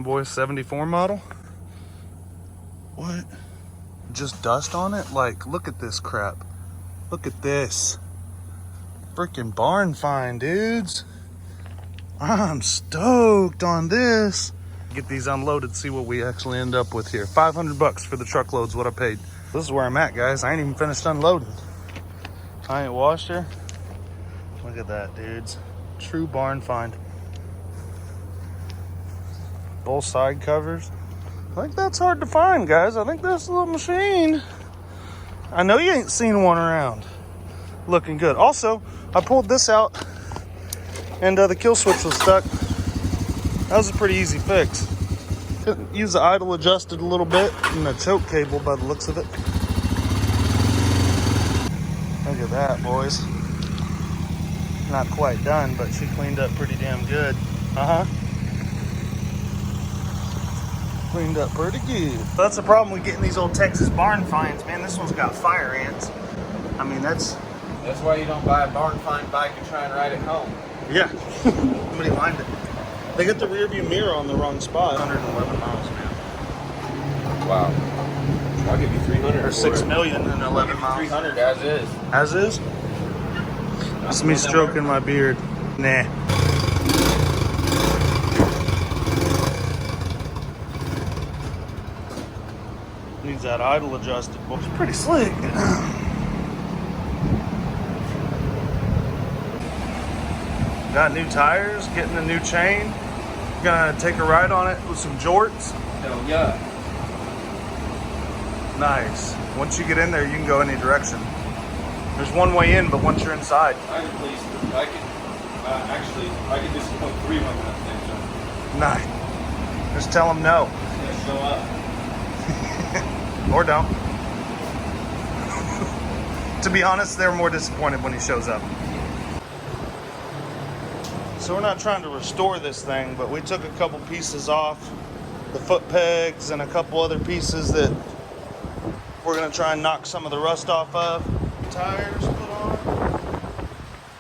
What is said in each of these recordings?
Boy, 74 model. What? Just dust on it? Like, look at this crap. Look at this. Freaking barn find, dudes. I'm stoked on this. Get these unloaded, see what we actually end up with here. 500 bucks for the truckload's what I paid. This is where I'm at, guys. I ain't even finished unloading. I ain't washed her. Look at that, dudes. True barn find. Both side covers. I think that's hard to find, guys. I think that's a little machine. I know you ain't seen one around. Looking good. Also, I pulled this out and the kill switch was stuck. That was a pretty easy fix. Use the idle adjusted a little bit and the choke cable by the looks of it. Look at that, boys. Not quite done, but she cleaned up pretty damn good. Cleaned up pretty good. That's the problem with getting these old Texas barn finds, man. This one's got fire ants. I mean, that's why you don't buy a barn find bike and try and ride it home. Yeah. Somebody lined it. They got the rear view mirror on the wrong spot. 111 miles, man. Wow. I'll give you 300. Or 6 million and 11 miles. 300 as is. As is? That's me stroking my beard. Nah. Needs that idle adjusted. Well, it's pretty slick. Got new tires, getting a new chain. Gonna take a ride on it with some jorts. Hell yeah. Nice. Once you get in there, you can go any direction. There's one way in, but once you're inside. I can please. I can just put 3 on that thing. Nice. Just tell them no. Just show up. Or don't. To be honest, they're more disappointed when he shows up. So we're not trying to restore this thing, but we took a couple pieces off, the foot pegs and a couple other pieces that we're gonna try and knock some of the rust off of. Tires put on.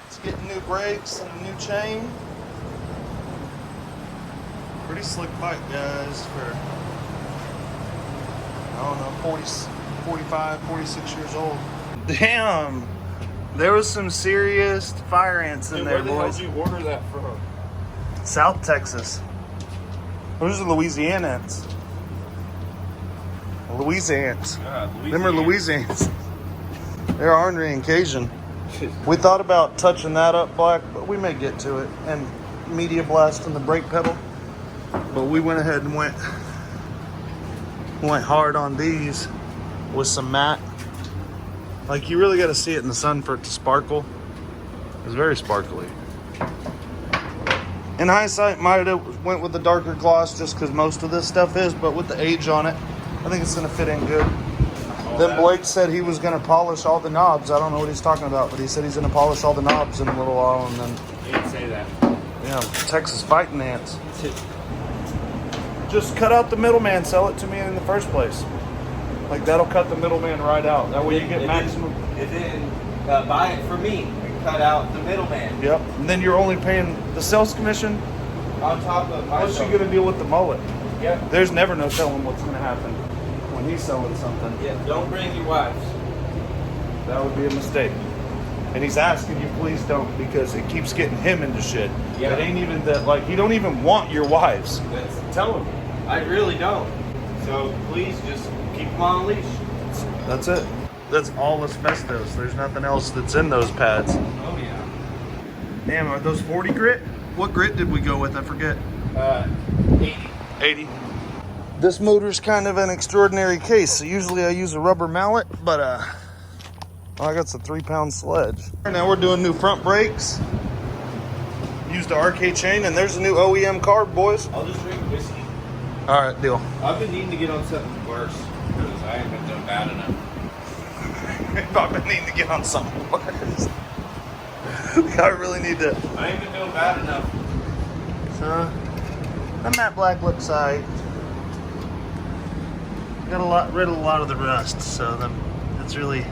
It's getting new brakes and a new chain. Pretty slick bike, guys, for, I don't know, 40, 45, 46 years old. Damn! There was some serious fire ants in there, boys. Where the hell did you order that from? South Texas. Those are Louisiana ants. Louisians. Them are Louisians. They're ornery and Cajun. We thought about touching that up, Black, but we may get to it. And media blast on the brake pedal. But we went ahead and went hard on these with some matte. Like, you really got to see it in the sun for it to sparkle. It's very sparkly. In hindsight, might have went with the darker gloss just because most of this stuff is, but with the age on it, I think it's going to fit in good. Then Blake said he was going to polish all the knobs. I don't know what he's talking about, but he said he's going to polish all the knobs in a little while, and then... He didn't say that. Yeah, Texas fighting ants. Just cut out the middleman, sell it to me in the first place. Like, that'll cut the middleman right out. That way you get maximum. And then buy it for me and cut out the middleman. Yep. And then you're only paying the sales commission on top of my plus you get to deal with the mullet. Yep. There's never no telling what's going to happen when he's selling something. Yeah, don't bring your wives. That would be a mistake. And he's asking you, please don't, because it keeps getting him into shit. Yeah. It ain't even that, like, you don't even want your wives. Tell him. I really don't. So please just keep them on a leash. That's it. That's all asbestos. There's nothing else that's in those pads. Oh, yeah. Damn, are those 40 grit? What grit did we go with? I forget. 80. 80. This motor's kind of an extraordinary case. So usually I use a rubber mallet, but I got a 3-pound sledge. Now we're doing new front brakes. Used the RK chain, and there's a new OEM carb, boys. I'll just drink whiskey. All right, deal. I've been needing to get on something worse because I haven't been doing bad enough. I've been needing to get on something worse. I really need to. I ain't been doing bad enough. So, the matte black looks like got rid of a lot of the rust, so it's really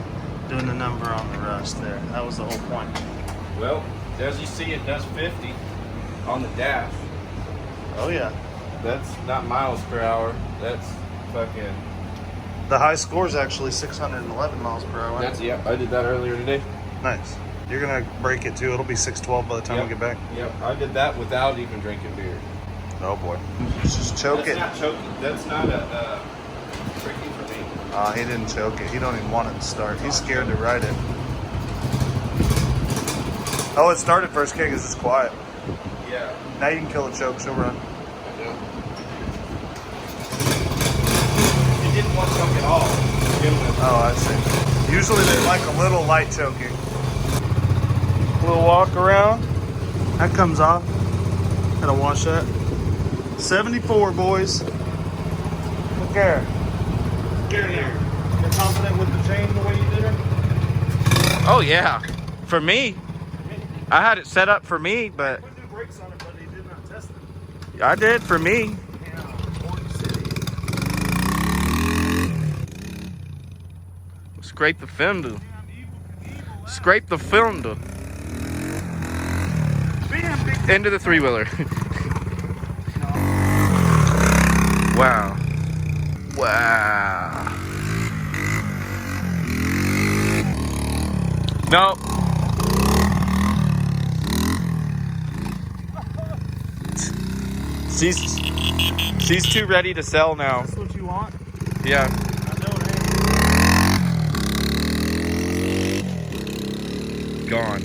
doing the number on the rust there. That was the whole point. Well, as you see, it does 50 on the dash. Oh yeah. That's not miles per hour. That's fucking. The high score is actually 611 miles per hour. That's I did that earlier today. Nice. You're gonna break it too. It'll be 612 by the time we get back. Yep, I did that without even drinking beer. Oh boy. Just choke it. That's not choking. That's not a tricky for me. He didn't choke it. He don't even want it to start. He's scared to ride it. Oh, it started first kick. It's just quiet. Yeah. Now you can kill the choke. She'll run. Yeah. It didn't want to choke at all. Oh, I see. Usually they like a little light choking. Little walk around. That comes off. Gotta wash that. 74, boys. Look there. Get in there. You're confident with the chain the way you did her? Oh yeah. For me. I had it set up for me, but Put new brakes on it, but he did not test it. I did for me. Scrape the fender. Scrape the fender. Into the three-wheeler. Wow. Wow. No. She's too ready to sell now. That's what you want? Yeah. I know it ain't. Gone.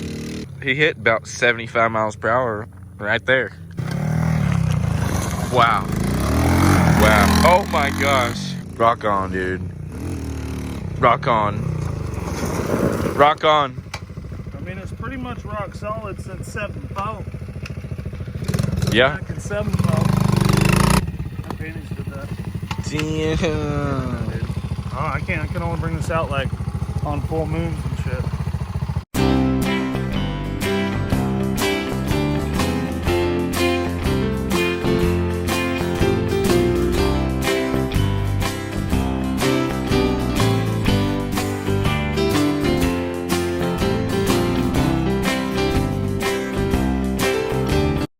He hit about 75 miles per hour right there. Wow. Wow. Oh my gosh. Rock on, dude. Rock on. Rock on. I mean, it's pretty much rock solid since 7.4. Yeah. Back in 7.4. I finished with that. Damn. Oh, I can only bring this out like on full moons and shit.